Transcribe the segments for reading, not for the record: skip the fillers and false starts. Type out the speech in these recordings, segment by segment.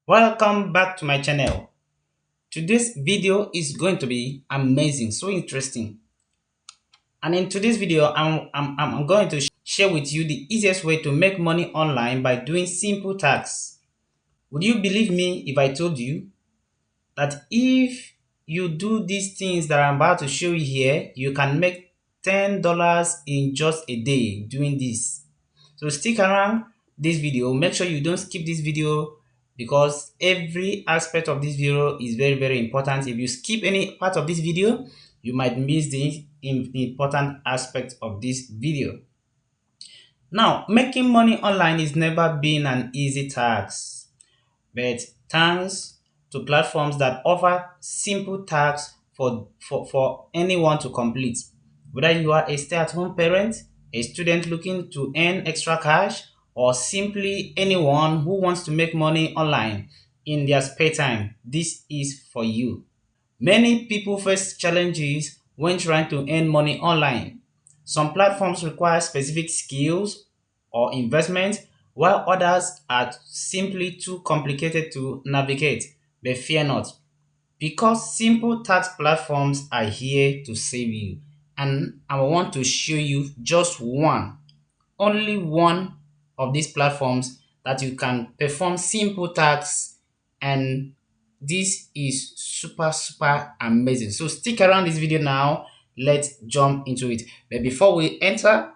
Welcome back to my channel. Today's video is going to be amazing, so interesting. And in today's video, I'm going to share with you the easiest way to make money online by doing simple tasks. Would you believe me if I told you that if you do these things that I'm about to show you here, you can make $10 in just a day doing this? So stick around this video. Make sure you don't skip this video because every aspect of this video is very important. If you skip any part of this video, you might miss the important aspect of this video. Now, making money online is never been an easy task, but thanks to platforms that offer simple tasks for anyone to complete. Whether you are a stay-at-home parent, a student looking to earn extra cash, or simply anyone who wants to make money online in their spare time, this is for you. Many people face challenges when trying to earn money online. Some platforms require specific skills or investment, while others are simply too complicated to navigate. But fear not, because simple tax platforms are here to save you. And I want to show you just only one of these platforms that you can perform simple tasks, and this is super amazing. So stick around this video now. Let's jump into it. But before we enter,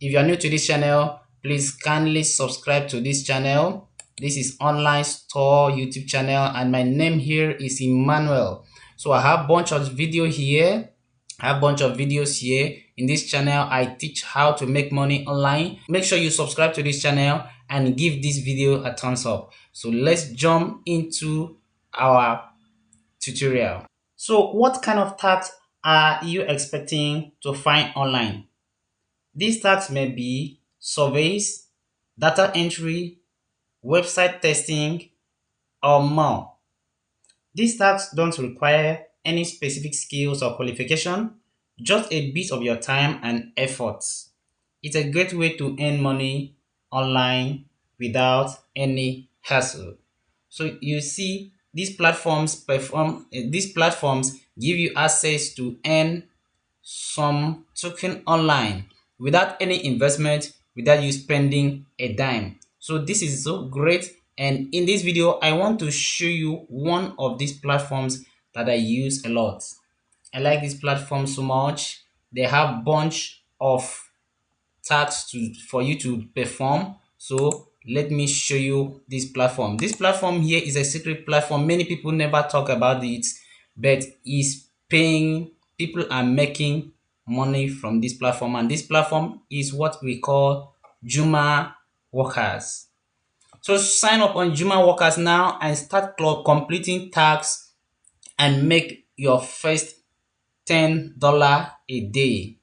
if you are new to this channel, please kindly subscribe to this channel. This is Online Store YouTube channel, and my name here is Emmanuel. So I have a bunch of video here. I have a bunch of videos here. In this channel, I teach how to make money online. Make sure you subscribe to this channel and give this video a thumbs up. So let's jump into our tutorial. So what kind of tasks are you expecting to find online? These tasks may be surveys, data entry, website testing, or more. These tasks don't require any specific skills or qualification, just a bit of your time and effort. It's a great way to earn money online without any hassle. So you see, these platforms give you access to earn some token online without any investment, without you spending a dime. So this is so great, and in this video I want to show you one of these platforms that I use a lot. I like this platform so much. They have bunch of tasks for you to perform. So let me show you this platform. This platform here is a secret platform. Many people never talk about it, but is paying. People are making money from this platform, and this platform is what we call Microworkers. So sign up on Microworkers now and start completing tasks and make your first $10 a day.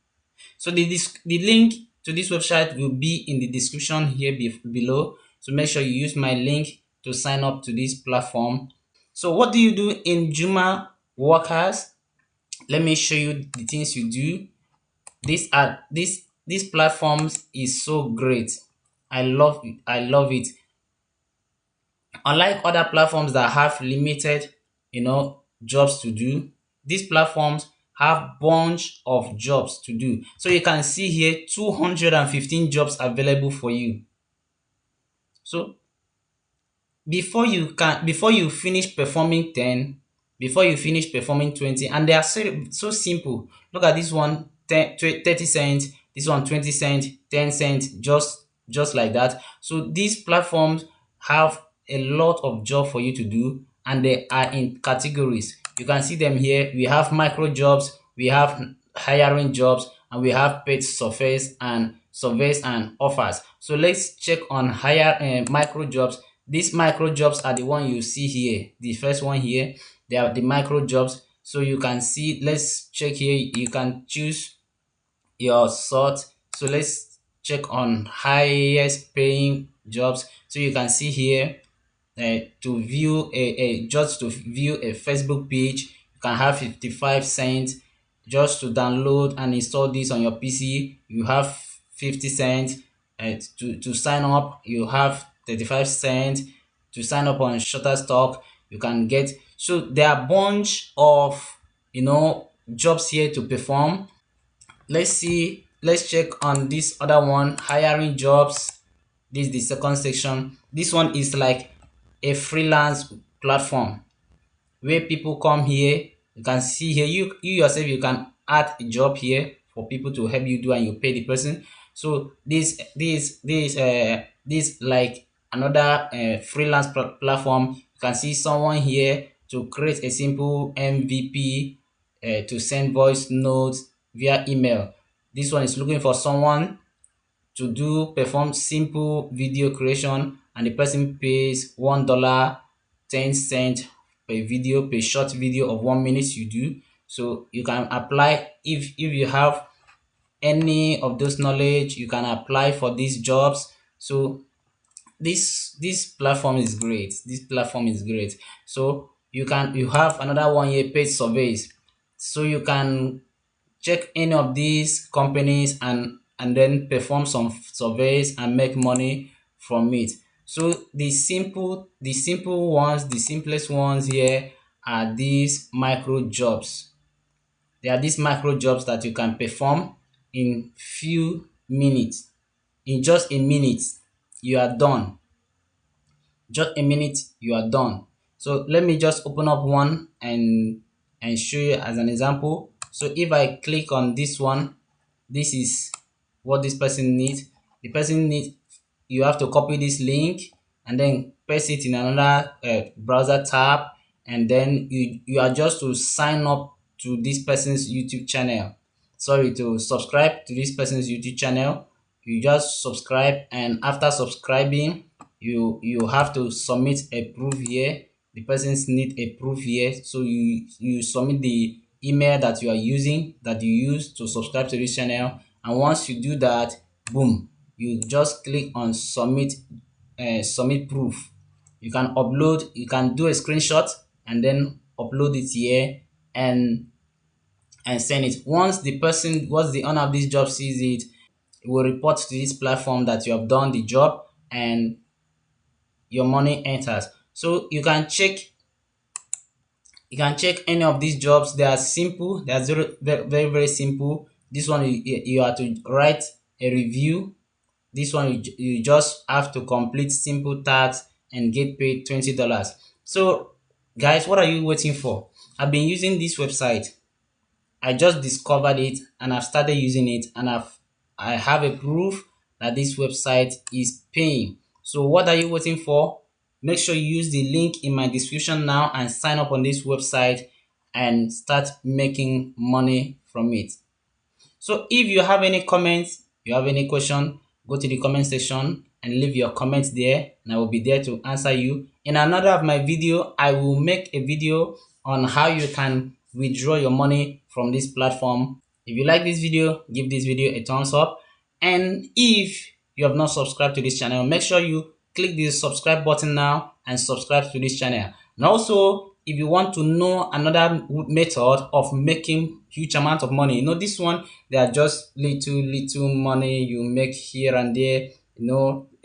So the link to this website will be in the description here below. So make sure you use my link to sign up to this platform. So what do you do in Microworkers? Let me show you the things you do. These platforms is so great. I love it. I love it. Unlike other platforms that have limited, jobs to do, these platforms have bunch of jobs to do. So you can see here 215 jobs available for you. So before you finish performing 10, before you finish performing 20, and they are so simple. Look at this one, 30 cents, this one 20 cents, 10 cents, just like that. So these platforms have a lot of job for you to do, and they are in categories. You can see them here. We have micro jobs, we have hiring jobs, and we have paid surveys and offers. So let's check on micro jobs. These micro jobs are the one you see here. The first one here, they are the micro jobs. So you can see, let's check here. You can choose your sort. So let's check on highest paying jobs. So you can see here, to view just to view a Facebook page, you can have 55 cents. Just to download and install this on your PC, you have 50 cents. To sign up, you have 35 cents. to sign up on Shutterstock. You can get, so there are bunch of jobs here to perform. Let's check on this other one, hiring jobs. This is the second section. This one is like a freelance platform where people come here. You can see here, you yourself, you can add a job here for people to help you do, and you pay the person. So this like another freelance platform. You can see someone here to create a simple MVP, to send voice notes via email. This one is looking for someone to perform simple video creation, and the person pays $1.10 per video, per short video of 1 minute you do. So you can apply if you have any of those knowledge. You can apply for these jobs. So this platform is great. So you have another one here, paid surveys. So you can check any of these companies and then perform some surveys and make money from it. So the simplest ones here are these micro jobs. There are these micro jobs that you can perform in few minutes. In just a minute, you are done. Just a minute, you are done. So let me just open up one and show you as an example. So if I click on this one, this is what this person needs. The person needs, you have to copy this link and then paste it in another browser tab, and then you are just to sign up to this person's YouTube channel. Sorry, to subscribe to this person's YouTube channel. You just subscribe, and after subscribing, you have to submit a proof here. The persons need a proof here, so you submit the email that you are using, that you use to subscribe to this channel. And once you do that, boom, you just click on submit, submit proof. You can upload, you can do a screenshot and then upload it here and send it. Once the owner of this job sees it, it will report to this platform that you have done the job and your money enters. So you can check any of these jobs. They are simple. They are very simple. This one, you have to write a review. This one, you just have to complete simple tasks and get paid $20. So guys, what are you waiting for? I've been using this website. I just discovered it and I've started using it, and I have a proof that this website is paying. So what are you waiting for? Make sure you use the link in my description now and sign up on this website and start making money from it. So if you have any comments, you have any question, go to the comment section and leave your comments there, and I will be there to answer you. In another of my video, I will make a video on how you can withdraw your money from this platform. If you like this video, give this video a thumbs up. And if you have not subscribed to this channel, make sure you click the subscribe button now and subscribe to this channel. And also, if you want to know another method of making huge amount of money, this one, they are just little money you make here and there,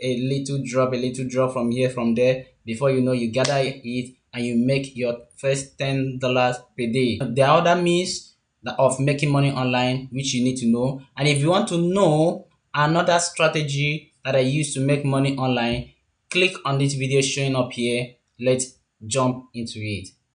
a little drop from here, from there. Before you know, you gather it and you make your first $10 per day. There are other means of making money online which you need to know. And if you want to know another strategy that I use to make money online, click on this video showing up here. Let's jump into it.